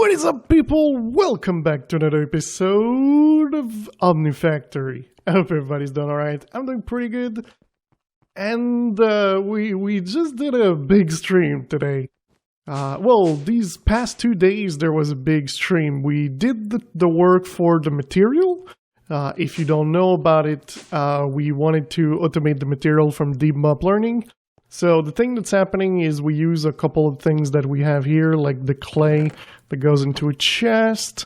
What is up, people? Welcome back to another episode of Omnifactory. I hope everybody's doing alright. I'm doing pretty good. And we just did a big stream today. Well, these past 2 days there was a big stream. We did the work for the material. If you don't know about it, we wanted to automate the material from deep map learning. So the thing that's happening is we use a couple of things that we have here, like the clay that goes into a chest.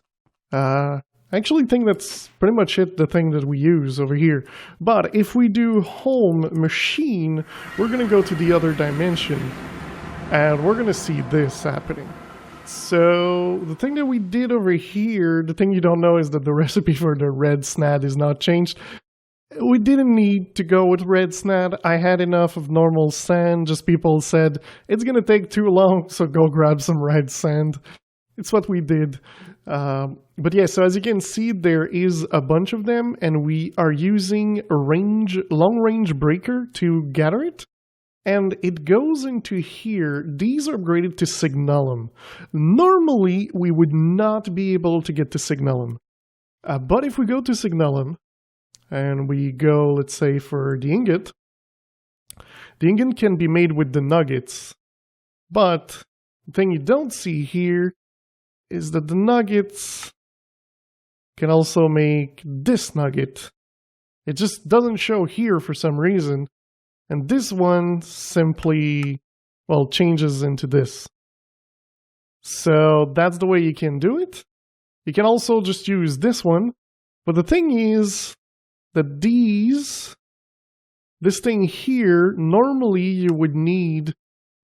I actually think that's pretty much it, the thing that we use over here. But if we do home machine, we're going to go to the other dimension, and we're going to see this happening. So the thing that we did over here, the thing you don't know is that the recipe for the red snad is not changed. We didn't need to go with red snad. I had enough of normal sand. Just people said, it's going to take too long, so go grab some red sand. It's what we did. But yeah, so as you can see, there is a bunch of them, and we are using a long-range breaker to gather it. And it goes into here. These are upgraded to signalum. Normally, we would not be able to get to signalum. But if we go to signalum, and we go, let's say, for the ingot can be made with the nuggets. But the thing you don't see here is that the nuggets can also make this nugget. It just doesn't show here for some reason. And this one simply, well, changes into this. So that's the way you can do it. You can also just use this one. But the thing is that this thing here, normally you would need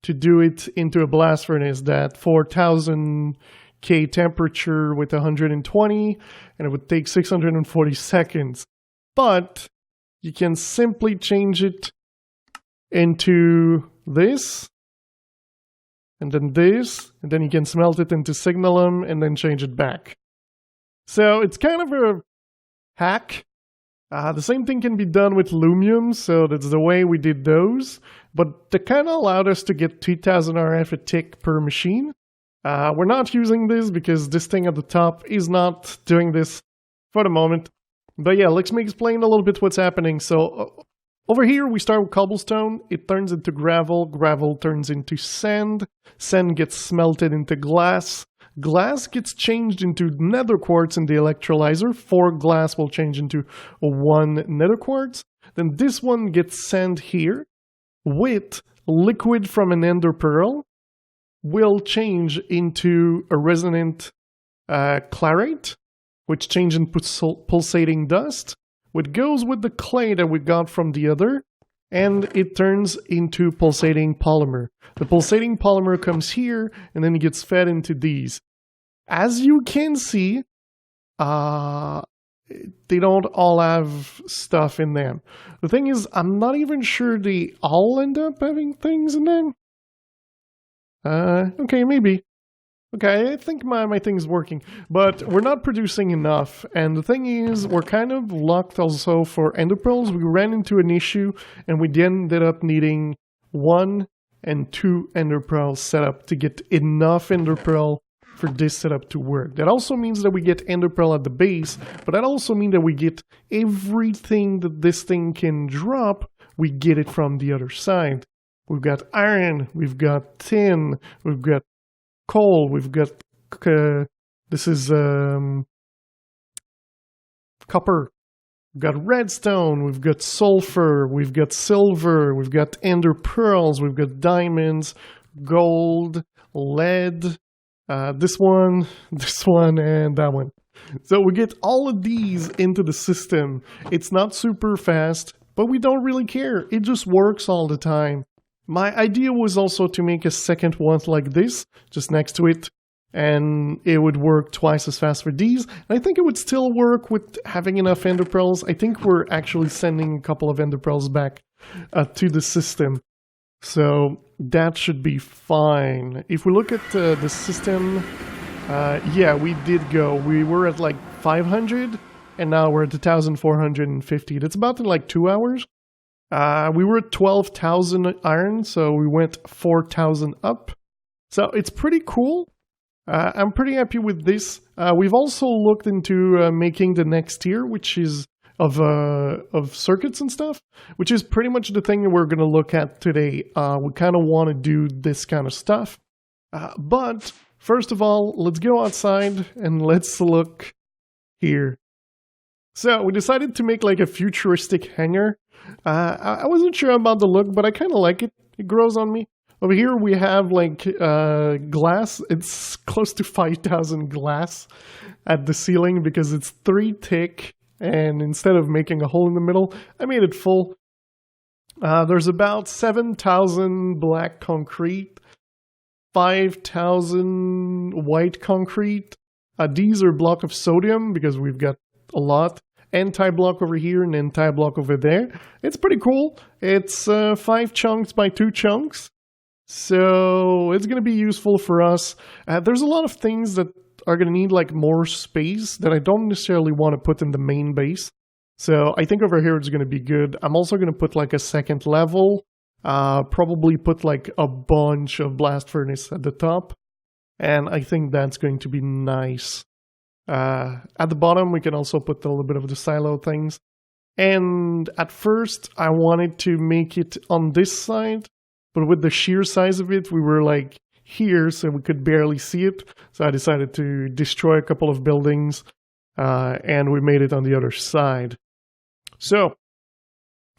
to do it into a blast furnace, that 4000 K temperature with 120, and it would take 640 seconds. But you can simply change it into this, and then this, and then you can smelt it into signalum and then change it back. So it's kind of a hack. The same thing can be done with lumium, so that's the way we did those. But that kind of allowed us to get 2000 RF a tick per machine. We're not using this because this thing at the top is not doing this for the moment. But yeah, let me explain a little bit what's happening. So over here we start with cobblestone. It turns into gravel. Gravel turns into sand. Sand gets smelted into glass. Glass gets changed into nether quartz in the electrolyzer. 4 glass will change into 1 nether quartz. Then this one gets sent here with liquid from an ender pearl. Will change into a resonant clarate, which changes into pulsating dust, which goes with the clay that we got from the other, and it turns into pulsating polymer. The pulsating polymer comes here, and then it gets fed into these. As you can see, they don't all have stuff in them. The thing is, I'm not even sure they all end up having things in them. Okay, maybe. Okay, I think my thing's working. But we're not producing enough. And the thing is, we're kind of locked also for ender pearls. We ran into an issue, and we ended up needing 1 and 2 ender pearls set up to get enough ender pearl for this setup to work. That also means that we get ender pearl at the base, but that also means that we get everything that this thing can drop, we get it from the other side. We've got iron, we've got tin, we've got coal, we've got, this is copper, we've got redstone, we've got sulfur, we've got silver, we've got ender pearls, we've got diamonds, gold, lead, this one, and that one. So we get all of these into the system. It's not super fast, but we don't really care. It just works all the time. My idea was also to make a second one like this, just next to it, and it would work twice as fast for these. And I think it would still work with having enough ender pearls. I think we're actually sending a couple of ender pearls back to the system. So that should be fine. If we look at the system, yeah, we did go. We were at like 500, and now we're at 1,450. That's about in like 2 hours. We were at 12,000 iron, so we went 4,000 up. So it's pretty cool. I'm pretty happy with this. We've also looked into making the next tier, which is of circuits and stuff, which is pretty much the thing we're going to look at today. We kind of want to do this kind of stuff. But first of all, let's go outside and let's look here. So we decided to make like a futuristic hangar. I wasn't sure about the look, but I kind of like it. It grows on me. Over here we have like glass. It's close to 5,000 glass at the ceiling because it's 3 thick. And instead of making a hole in the middle, I made it full. There's about 7,000 black concrete, 5,000 white concrete. These are block of sodium because we've got a lot. Anti-block over here and anti-block over there. It's pretty cool. It's 5 chunks by 2 chunks. So it's going to be useful for us. There's a lot of things that are going to need like more space that I don't necessarily want to put in the main base. So I think over here it's going to be good. I'm also going to put like a second level. Probably put like a bunch of blast furnace at the top. And I think that's going to be nice. At the bottom we can also put a little bit of the silo things. And at first I wanted to make it on this side. But with the sheer size of it, we were like here, so we could barely see it. So I decided to destroy a couple of buildings, and we made it on the other side. So,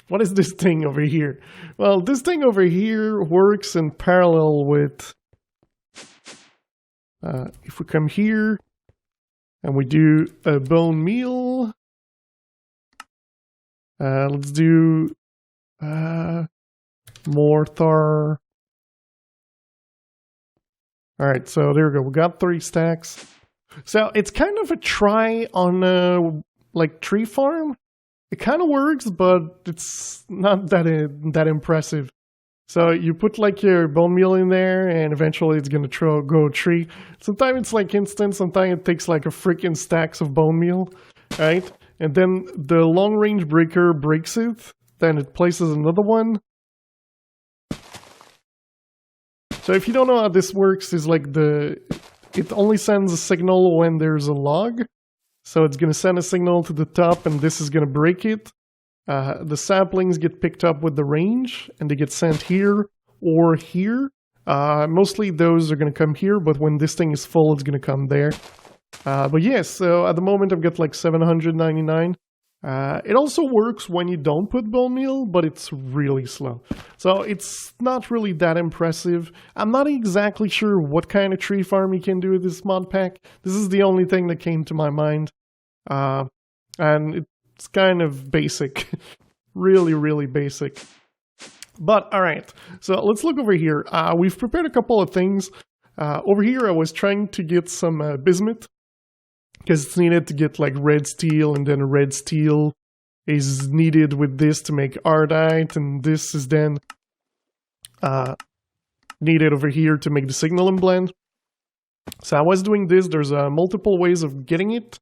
what is this thing over here? Well, this thing over here works in parallel with... if we come here, and we do a bone meal... let's do... mortar. Alright, so there we go. We got 3 stacks. So it's kind of a try on a like tree farm. It kind of works, but it's not that impressive. So you put like your bone meal in there, and eventually it's gonna go tree. Sometimes it's like instant. Sometimes it takes like a freaking stacks of bone meal, right? And then the long range breaker breaks it. Then it places another one. So if you don't know how this works, is like it only sends a signal when there's a log. So it's going to send a signal to the top, and this is going to break it. The saplings get picked up with the range, and they get sent here or here. Mostly those are going to come here, but when this thing is full, it's going to come there. But yes, so at the moment I've got like 799. It also works when you don't put bone meal, but it's really slow. So it's not really that impressive. I'm not exactly sure what kind of tree farm you can do with this mod pack. This is the only thing that came to my mind. And it's kind of basic. Really, really basic. But alright, so let's look over here. We've prepared a couple of things. Over here I was trying to get some bismuth. Because it's needed to get like red steel, and then red steel is needed with this to make ardite, and this is then needed over here to make the signal and blend. So I was doing this. There's multiple ways of getting it,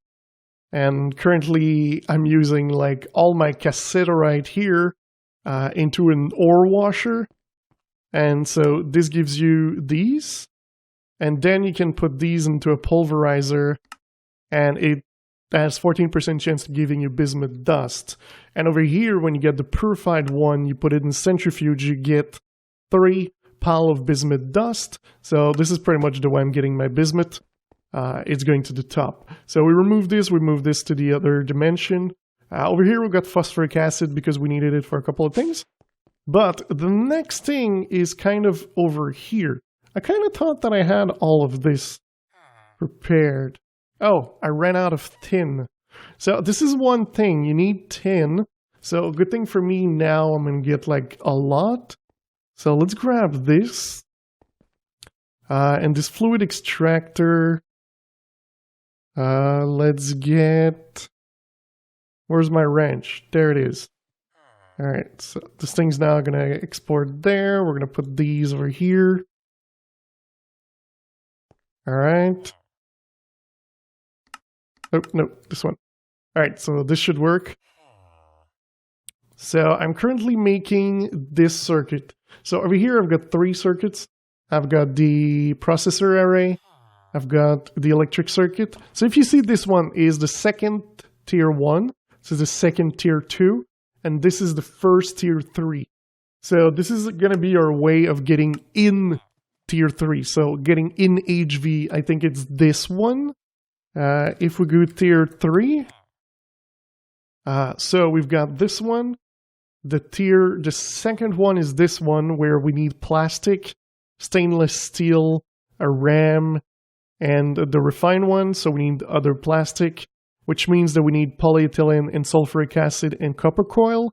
and currently I'm using like all my capacitor here into an ore washer, and so this gives you these, and then you can put these into a pulverizer. And it has 14% chance of giving you bismuth dust. And over here, when you get the purified one, you put it in centrifuge, you get 3 pile of bismuth dust. So this is pretty much the way I'm getting my bismuth. It's going to the top. So we move this to the other dimension. Over here, we've got phosphoric acid because we needed it for a couple of things. But the next thing is kind of over here. I kind of thought that I had all of this prepared. Oh, I ran out of tin. So this is one thing. You need tin. So good thing for me now, I'm going to get like a lot. So let's grab this. And this fluid extractor. Let's get... Where's my wrench? There it is. Alright, so this thing's now going to export there. We're going to put these over here. Alright. Oh, no, this one. Alright, so this should work. So I'm currently making this circuit. So over here I've got 3 circuits. I've got the processor array, I've got the electric circuit. So if you see, this one is the second tier 1, so the second tier 2, and this is the first tier 3. So this is going to be our way of getting in tier 3. So getting in HV, I think it's this one. If we go tier 3, so we've got this one. The second one is this one, where we need plastic, stainless steel, a RAM, and the refined one, so we need other plastic, which means that we need polyethylene and sulfuric acid and copper coil,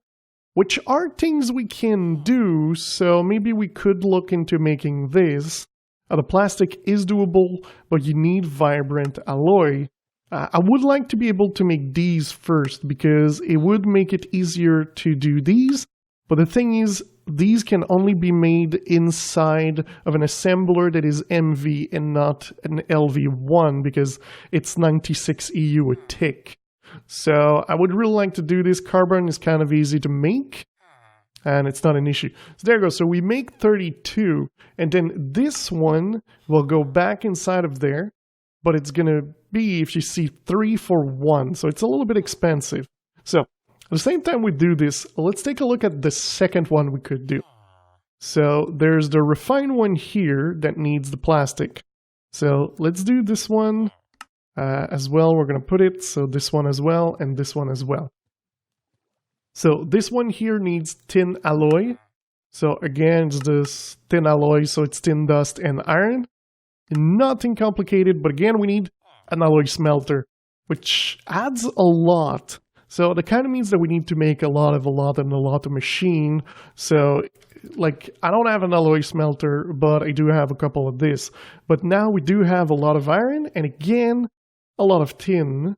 which are things we can do, so maybe we could look into making this. The plastic is doable, but you need vibrant alloy. I would like to be able to make these first, because it would make it easier to do these, but the thing is, these can only be made inside of an assembler that is MV and not an LV1, because it's 96 EU a tick. So I would really like to do this. Carbon is kind of easy to make, and it's not an issue. So there you go. So we make 32, and then this one will go back inside of there, but it's going to be, if you see, 3 for 1. So it's a little bit expensive. So at the same time we do this, let's take a look at the second one we could do. So there's the refined one here that needs the plastic. So let's do this one. As well, we're going to put it, so this one as well, and this one as well. So this one here needs tin alloy. So again, it's this tin alloy, so it's tin dust and iron. Nothing complicated, but again, we need an alloy smelter, which adds a lot. So that kind of means that we need to make a lot of machine. So, like, I don't have an alloy smelter, but I do have a couple of this. But now we do have a lot of iron, and again, a lot of tin.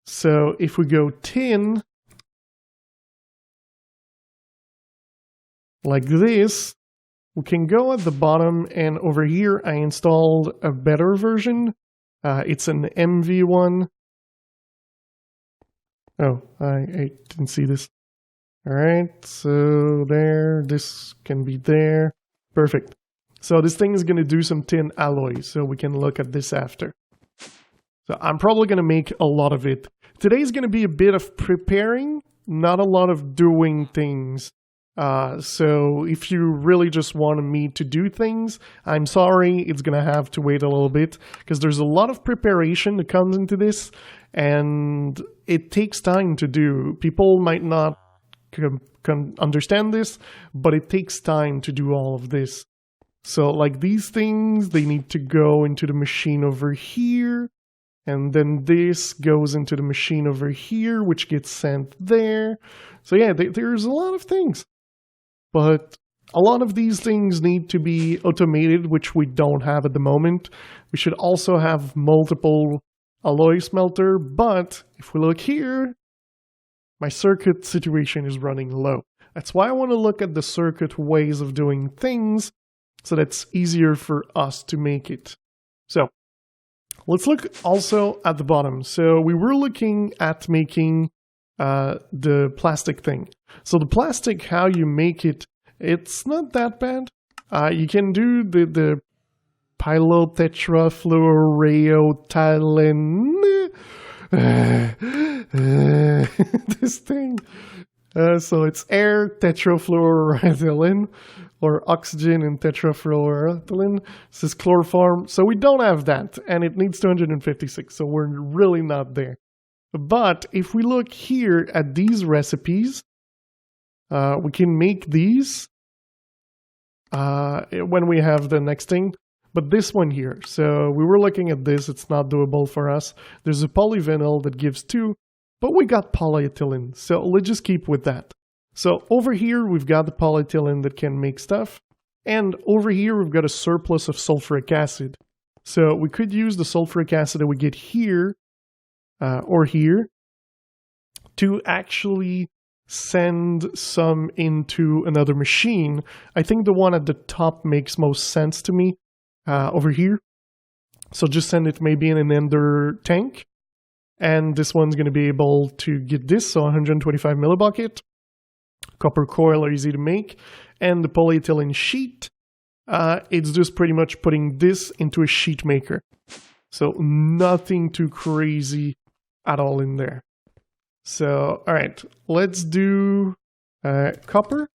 So if we go tin, like this, we can go at the bottom, and over here I installed a better version. It's an MV one. Oh, I didn't see this. Alright, so there, this can be there. Perfect. So this thing is going to do some tin alloy, so we can look at this after. So I'm probably going to make a lot of it. Today's going to be a bit of preparing, not a lot of doing things. So if you really just want me to do things, I'm sorry, it's going to have to wait a little bit, because there's a lot of preparation that comes into this, and it takes time to do. People might not understand this, but it takes time to do all of this. So like these things, they need to go into the machine over here. And then this goes into the machine over here, which gets sent there. So yeah, there's a lot of things. But a lot of these things need to be automated, which we don't have at the moment. We should also have multiple alloy smelter, but if we look here, my circuit situation is running low. That's why I want to look at the circuit ways of doing things, so that's easier for us to make it. So let's look also at the bottom. So we were looking at making the plastic thing. So the plastic, how you make it, it's not that bad. You can do the pyrrotetrafluoroethylene. This thing. So it's air tetrafluoroethylene, or oxygen and tetrafluoroethylene. This is chloroform. So we don't have that, and it needs 256, so we're really not there. But if we look here at these recipes, we can make these when we have the next thing. But this one here, so we were looking at this, it's not doable for us. There's a polyvinyl that gives 2, but we got polyethylene, so let's just keep with that. So over here, we've got the polyethylene that can make stuff, and over here, we've got a surplus of sulfuric acid. So we could use the sulfuric acid that we get here, or here, to actually send some into another machine. I think the one at the top makes most sense to me. Over here. So just send it maybe in an ender tank. And this one's going to be able to get this, so 125 millibucket. Copper coil are easy to make. And the polyethylene sheet It's just pretty much putting this into a sheet maker. So nothing too crazy at all in there. So, all right, let's do copper.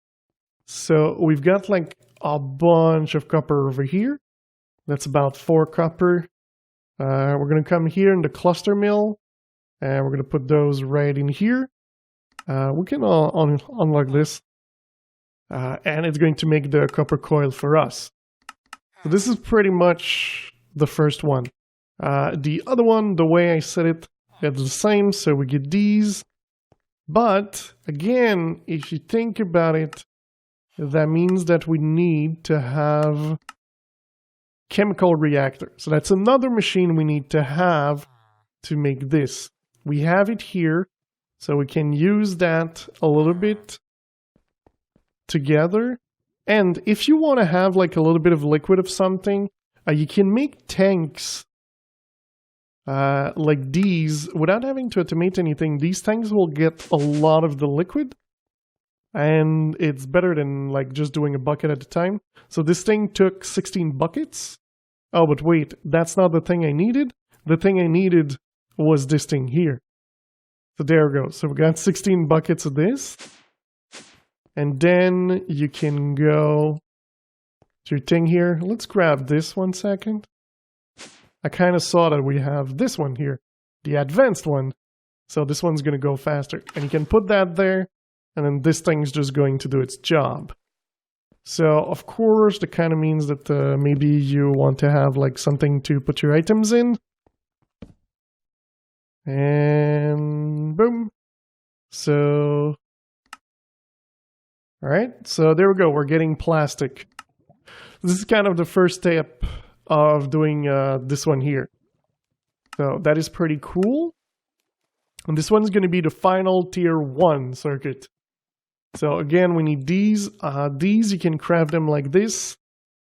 So we've got like a bunch of copper over here. That's about 4 copper. We're going to come here in the cluster mill, and we're going to put those right in here. We can unlock this, and it's going to make the copper coil for us. So this is pretty much the first one. The other one, the way I said it, it's the same, so we get these. But, again, if you think about it, that means that we need to have chemical reactor. So that's another machine we need to have to make this. We have it here, so we can use that a little bit together. And if you want to have like a little bit of liquid of something, you can make tanks like these without having to automate anything. These tanks will get a lot of the liquid, and it's better than like just doing a bucket at a time. So this thing took 16 buckets. Oh, but wait, that's not the thing I needed. The thing I needed was this thing here. So there we go. So we got 16 buckets of this. And then you can go to your thing here. Let's grab this 1 second. I kind of saw that we have this one here, the advanced one. So this one's going to go faster. And you can put that there, and then this thing's just going to do its job. So, of course, that kind of means that maybe you want to have like something to put your items in. And boom. So, all right. So there we go. We're getting plastic. This is kind of the first step of doing this one here. So that is pretty cool. And this one's going to be the final tier 1 circuit. So again, we need these. These, you can craft them like this,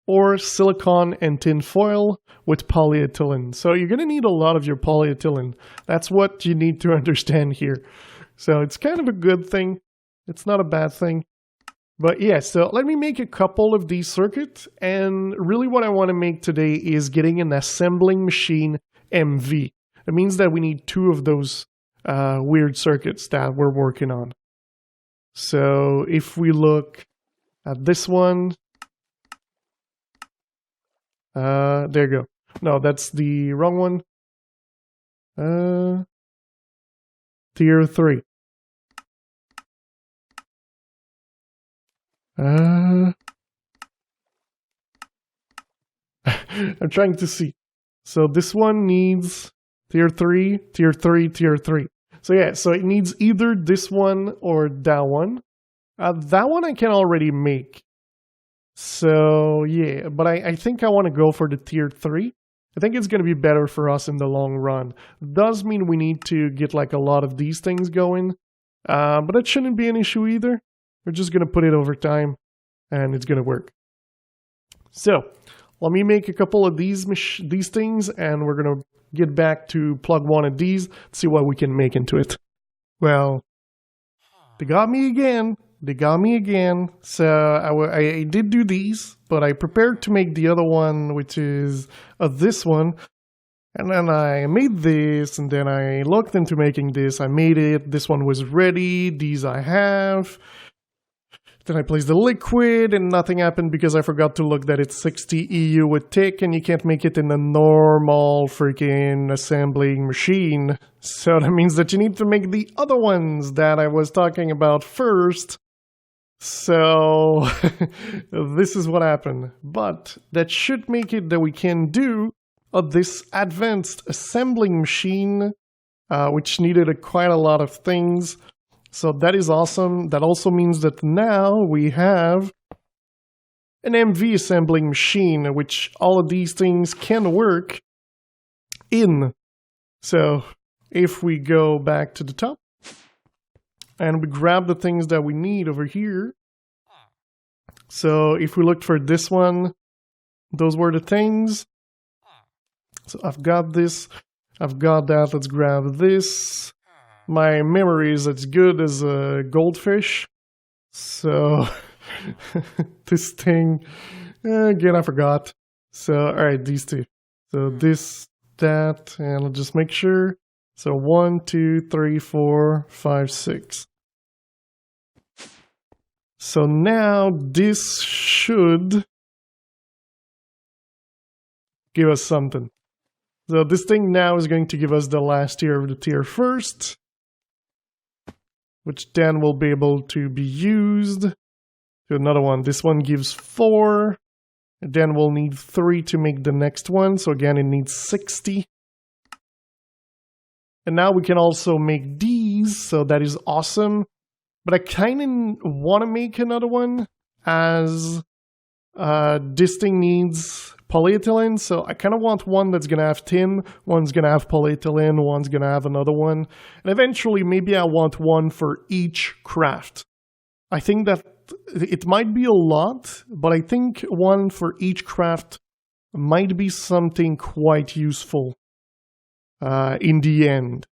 or silicone and tin foil with polyethylene. So you're going to need a lot of your polyethylene. That's what you need to understand here. So it's kind of a good thing. It's not a bad thing. But yeah, so let me make a couple of these circuits, and really what I want to make today is getting an assembling machine MV. It means that we need 2 of those weird circuits that we're working on. So if we look at this one, there you go. No, that's the wrong one. Tier 3. I'm trying to see. So this one needs tier 3, tier 3, tier 3. So yeah, so it needs either this one or that one. That one I can already make. So yeah, but I think I want to go for the tier 3. I think it's going to be better for us in the long run. Does mean we need to get like a lot of these things going. But that shouldn't be an issue either. We're just going to put it over time, and it's going to work. So, let me make a couple of these things, and we're going to get back to plug one of these, see what we can make into it. Well, they got me again. They got me again. So, I did do these, but I prepared to make the other one, which is this one. And then I made this, and then I looked into making this. I made it. This one was ready. These I have. Then I placed the liquid, and nothing happened because I forgot to look that it's 60 EU with tick, and you can't make it in a normal freaking assembling machine. So that means that you need to make the other ones that I was talking about first. So this is what happened. But that should make it that we can do this advanced assembling machine, which needed quite a lot of things. So that is awesome. That also means that now we have an MV assembling machine, which all of these things can work in. So if we go back to the top and we grab the things that we need over here. So if we looked for this one, those were the things. So I've got this, I've got that. Let's grab this. My memory is as good as a goldfish, so this thing Again, I forgot. So, alright, these two. So this, that, and I'll just make sure. So 1, 2, 3, 4, 5, 6. So now this should give us something. So this thing now is going to give us the last tier of the tier first, which then will be able to be used to another one. This one gives 4, and then we'll need 3 to make the next one. So again, it needs 60. And now we can also make these, so that is awesome. But I kind of want to make another one as this thing needs polyethylene. So I kind of want one that's going to have tin, one's going to have polyethylene, one's going to have another one. And eventually maybe I want one for each craft. I think that it might be a lot, but I think one for each craft might be something quite useful in the end.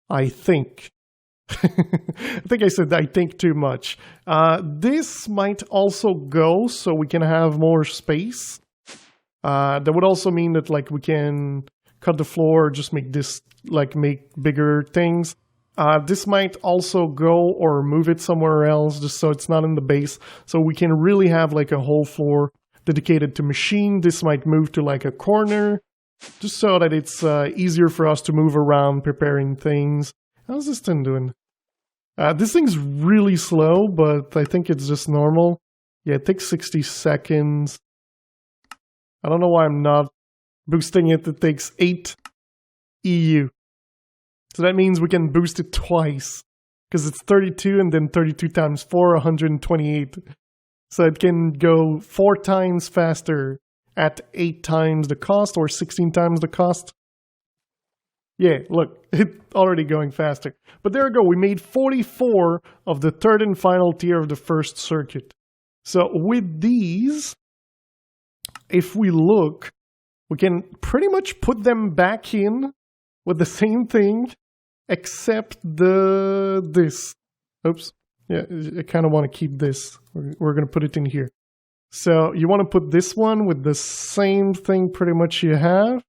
I think. I think I said I think too much. This might also go so we can have more space. That would also mean that like we can cut the floor, just make this like make bigger things. This might also go or move it somewhere else just so it's not in the base. So we can really have like a whole floor dedicated to machine. This might move to like a corner just so that it's easier for us to move around preparing things. How's this thing doing? This thing's really slow, but I think it's just normal. Yeah, it takes 60 seconds. I don't know why I'm not boosting it. It takes 8 EU. So that means we can boost it twice. Because it's 32 and then 32 times 4, 128. So it can go 4 times faster at 8 times the cost or 16 times the cost. Yeah, look, it's already going faster. But there we go, we made 44 of the third and final tier of the first circuit. So with these, if we look, we can pretty much put them back in with the same thing, except this. Oops, yeah, I kind of want to keep this. We're going to put it in here. So you want to put this one with the same thing pretty much you had.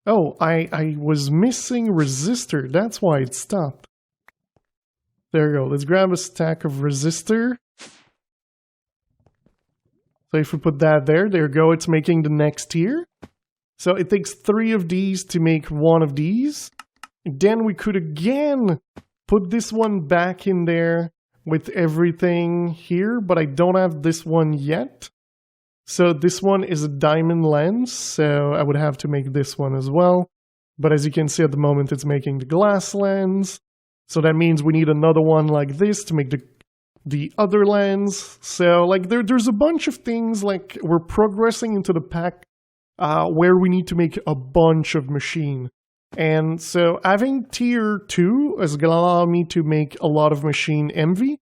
Oh, I was missing resistor. That's why it stopped. There we go. Let's grab a stack of resistor. So if we put that there you go. It's making the next tier. So it takes 3 of these to make 1 of these. Then we could again put this one back in there with everything here, but I don't have this one yet. So this one is a diamond lens, so I would have to make this one as well. But as you can see at the moment, it's making the glass lens. So that means we need another one like this to make the other lens. So like there's a bunch of things, like we're progressing into the pack where we need to make a bunch of machine. And so having tier 2 is going to allow me to make a lot of machine MV.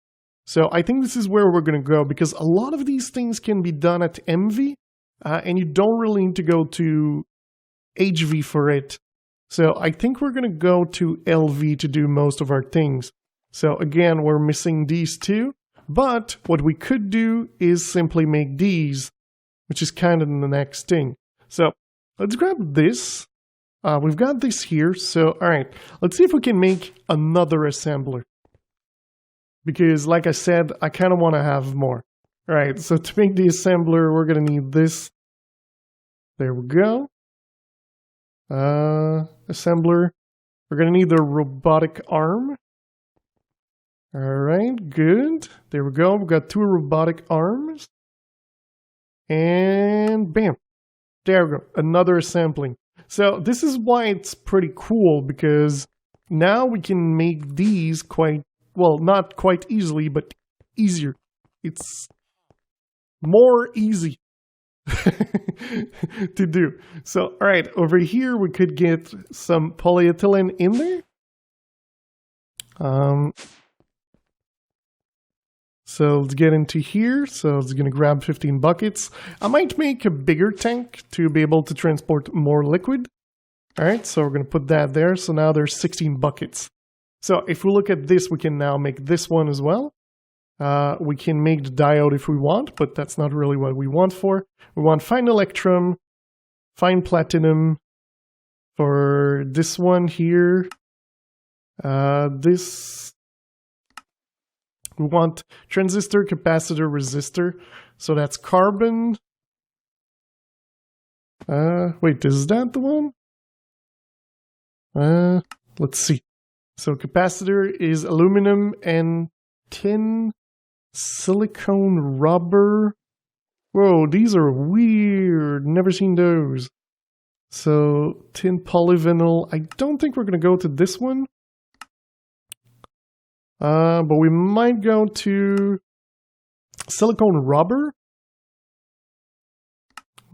So I think this is where we're going to go, because a lot of these things can be done at MV, and you don't really need to go to HV for it. So I think we're going to go to LV to do most of our things. So again, we're missing these two, but what we could do is simply make these, which is kind of the next thing. So let's grab this. We've got this here. So, all right, let's see if we can make another assembler. Because, like I said, I kind of want to have more. All right, so to make the assembler, we're going to need this. There we go. Assembler. We're going to need the robotic arm. All right, good. There we go. We've got 2 robotic arms. And bam. There we go. Another assembling. So this is why it's pretty cool, because now we can make these quite, well, not quite easily, but easier. It's more easy to do. So, all right, over here we could get some polyethylene in there. So let's get into here. So it's going to grab 15 buckets. I might make a bigger tank to be able to transport more liquid. All right, so we're going to put that there. So now there's 16 buckets. So if we look at this, we can now make this one as well. We can make the diode if we want, but that's not really what we want for. We want fine electrum, fine platinum for this one here. This, we want transistor, capacitor, resistor. So that's carbon. Wait, is that the one? Let's see. So capacitor is aluminum and tin, silicone rubber. Whoa, these are weird. Never seen those. So tin polyvinyl. I don't think we're going to go to this one. But we might go to silicone rubber.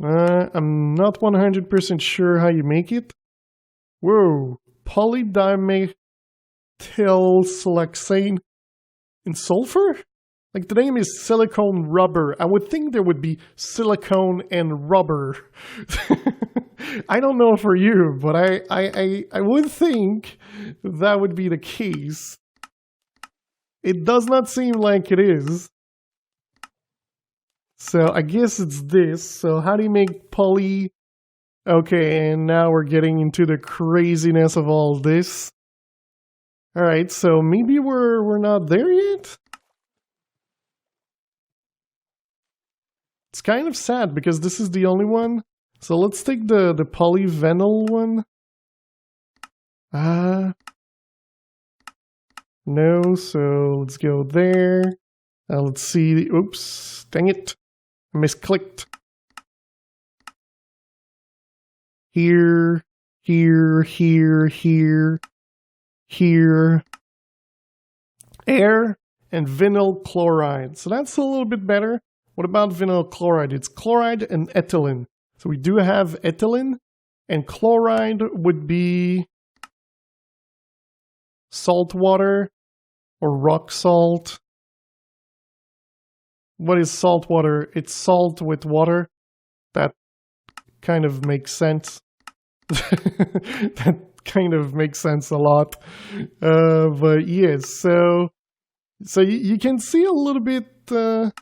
I'm not 100% sure how you make it. Whoa, polydimethylsiloxane in sulfur? Like, the name is silicone rubber. I would think there would be silicone and rubber. I don't know for you, but I would think that would be the case. It does not seem like it is. So I guess it's this. So how do you make poly? Okay, and now we're getting into the craziness of all this. All right, so maybe we're not there yet. It's kind of sad because this is the only one. So let's take the polyvinyl one. No, so let's go there. Let's see. Oops, dang it. I misclicked. Here, here, here, here, here. Air and vinyl chloride. So that's a little bit better. What about vinyl chloride? It's chloride and ethylene. So we do have ethylene, and chloride would be salt water or rock salt. What is salt water? It's salt with water. That kind of makes sense. That kind of makes sense a lot. But yes, so you can see a little bit where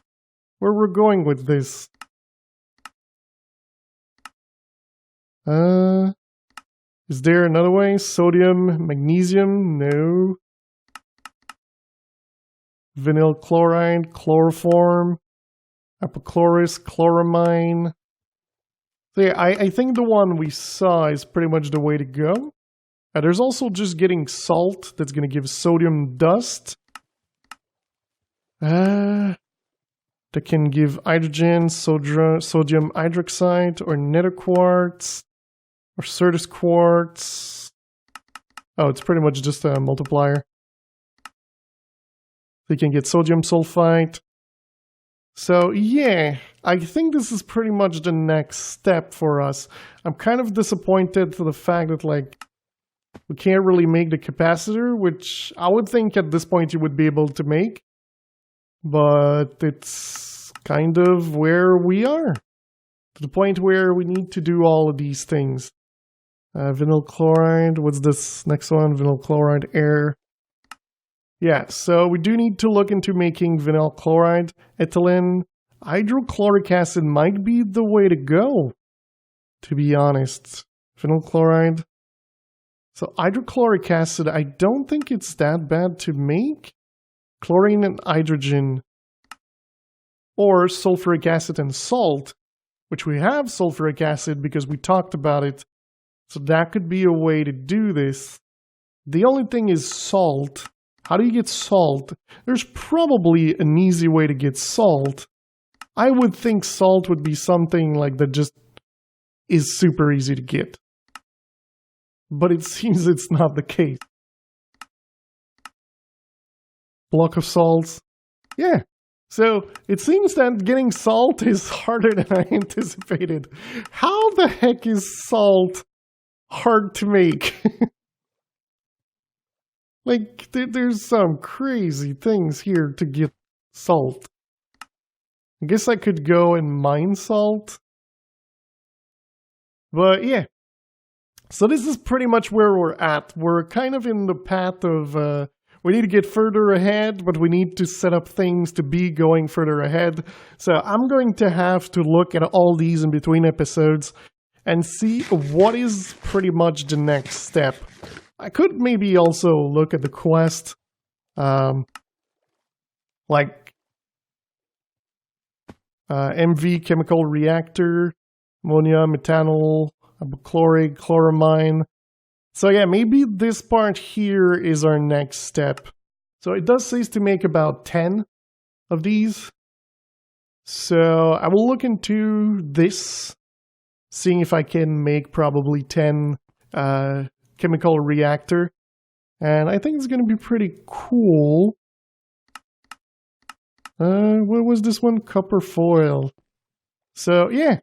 we're going with this. Is there another way? Sodium, magnesium? No. Vinyl chloride, chloroform, hypochlorous, chloramine. So yeah, I think the one we saw is pretty much the way to go. There's also just getting salt that's going to give sodium dust. That can give hydrogen, sodium hydroxide, or nether quartz, or Certus quartz. Oh, it's pretty much just a multiplier. So you can get sodium sulfite. So yeah, I think this is pretty much the next step for us. I'm kind of disappointed for the fact that, like, we can't really make the capacitor, which I would think at this point you would be able to make. But it's kind of where we are. To the point where we need to do all of these things. Vinyl chloride, what's this next one? Vinyl chloride, air. Yeah, so we do need to look into making vinyl chloride, ethylene. Hydrochloric acid might be the way to go, to be honest. Vinyl chloride. So hydrochloric acid, I don't think it's that bad to make. Chlorine and hydrogen. Or sulfuric acid and salt, which we have sulfuric acid because we talked about it. So that could be a way to do this. The only thing is salt. How do you get salt? There's probably an easy way to get salt. I would think salt would be something like that just is super easy to get. But it seems it's not the case. Block of salts. Yeah. So it seems that getting salt is harder than I anticipated. How the heck is salt hard to make? Like, there's some crazy things here to get salt. I guess I could go and mine salt. But yeah. So this is pretty much where we're at. We're kind of in the path of We need to get further ahead, but we need to set up things to be going further ahead. So I'm going to have to look at all these in between episodes and see what is pretty much the next step. I could maybe also look at the quest, like MV chemical reactor, ammonia, methanol, chloride, chloramine. So yeah, maybe this part here is our next step. So it does say to make about 10 of these. So I will look into this, seeing if I can make probably 10 chemical reactor. And I think it's going to be pretty cool. What was this one? Copper foil. So yeah.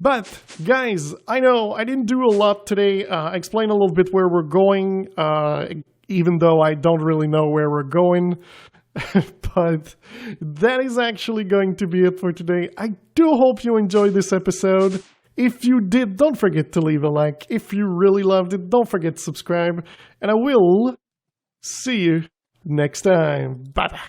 But, guys, I know I didn't do a lot today. I explained a little bit where we're going, even though I don't really know where we're going. But that is actually going to be it for today. I do hope you enjoyed this episode. If you did, don't forget to leave a like. If you really loved it, don't forget to subscribe. And I will see you next time. Bye-bye.